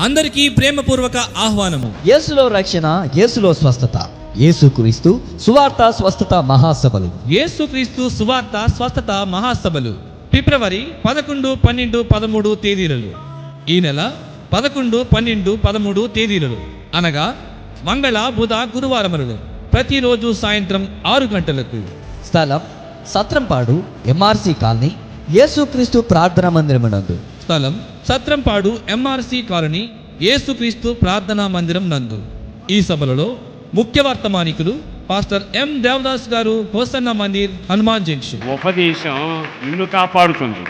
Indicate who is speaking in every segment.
Speaker 1: అందరికీ ప్రేమపూర్వక ఆహ్వానము.
Speaker 2: యేసులో రక్షణ, యేసులో స్వస్థత. యేసుక్రీస్తు సువార్త స్వస్థత మహాసభలు.
Speaker 1: యేసుక్రీస్తు సువార్త స్వస్థత మహాసభలు ఫిబ్రవరి 11, 12, 13 తేదీలలో. ఈ నెల 11, 12, 13 తేదీలలో అనగా మంగళ, బుధ, గురువారములలో ప్రతిరోజు సాయంత్రం 6 గంటలకు.
Speaker 2: స్థలం సత్రంపాడు ఎంఆర్సి కాలనీ, యేసుక్రీస్తు ప్రార్థనా మందిరమునందు.
Speaker 1: స్థలం సత్రంపాడు ఎంఆర్సి కాలనీ, యేసుక్రీస్తు ప్రార్థనా మందిరం నందు. ఈ సభలలో ముఖ్య వర్తమానికులు పాస్టర్ ఎం దేవదాస్ గారు, హోసన్న మందిర్, హనుమాన్ జంక్షన్.
Speaker 3: ఉపదేశం నిన్ను కాపాడుతుంది.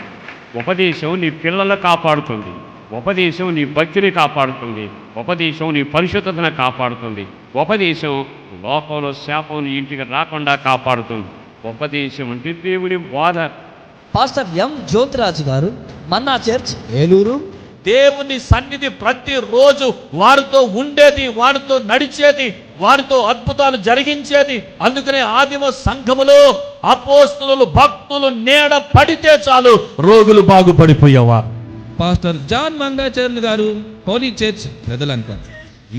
Speaker 3: ఉపదేశం నీ పిల్లలను కాపాడుతుంది. ఉపదేశం నీ భక్తిని కాపాడుతుంది. ఉపదేశం నీ పరిశుద్ధతను కాపాడుతుంది. ఉపదేశం లోకంలో శాపం నీ ఇంటికి రాకుండా కాపాడుతుంది. ఉపదేశం అంటే దేవుని బోధ.
Speaker 2: పాస్టర్ ఎం జ్యోతిరాజు గారు, మన్నా చర్చ్, ఏలూరు.
Speaker 4: దేవుని సన్నిధి ప్రతిరోజు వారితో ఉండేది, వారితో నడిచేది, వారితో అద్భుతాలు జరిగించేది. అందుకనే ఆదిమ సంఘములో అపోస్తలులు, భక్తులు నీడ పడితే చాలు రోగులు బాగుపడిపోయేవారు.
Speaker 1: పాస్టర్ జాన్ మంగాచర్లు గారు, హోలీ చర్చ్, పెదలంక.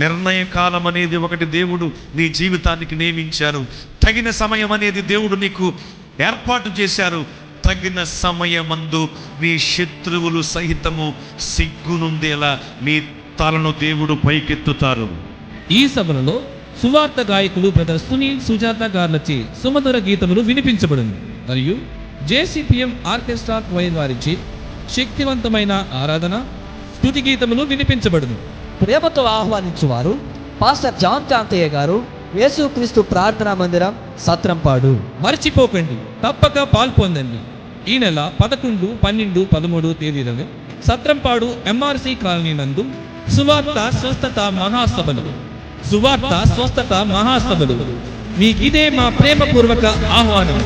Speaker 5: నిర్ణయ కాలం అనేది ఒకటి దేవుడు నీ జీవితానికి నియమించారు. తగిన సమయం అనేది దేవుడు నీకు ఏర్పాటు చేశారు. తగిన సమయమందు మీ శత్రువులు సహితము సిగ్గునుందేలా మీ తలను దేవుడు పైకెత్తుతారు.
Speaker 1: ఈ సభలలో సువార్త గాయకులు బ్రదర్ సునీల్, సుజాత గార్లచే సుమధుర గీతములు వినిపించబడింది. మరియు జేసీపీఎం ఆర్కెస్ట్రా క్వైర్ వారిచే శక్తివంతమైన ఆరాధన, స్తుతి గీతములు వినిపించబడును.
Speaker 2: ప్రేమతో ఆహ్వానించువారు పాస్టర్ జాన్ కాంతయ్య గారు, యేసుక్రీస్తు ప్రార్థనా మందిరం, సత్రంపాడు.
Speaker 1: మర్చిపోకండి, తప్పక పాల్పొందండి. ఈ నెల 11, 12, 13 తేదీలలో సత్రంపాడు ఎంఆర్సి కాలనీ నందు సువార్త స్వస్థత మహాసభలు. సువార్త స్వస్థత మహాసభలు. మీకిదే మా ప్రేమపూర్వక ఆహ్వానం.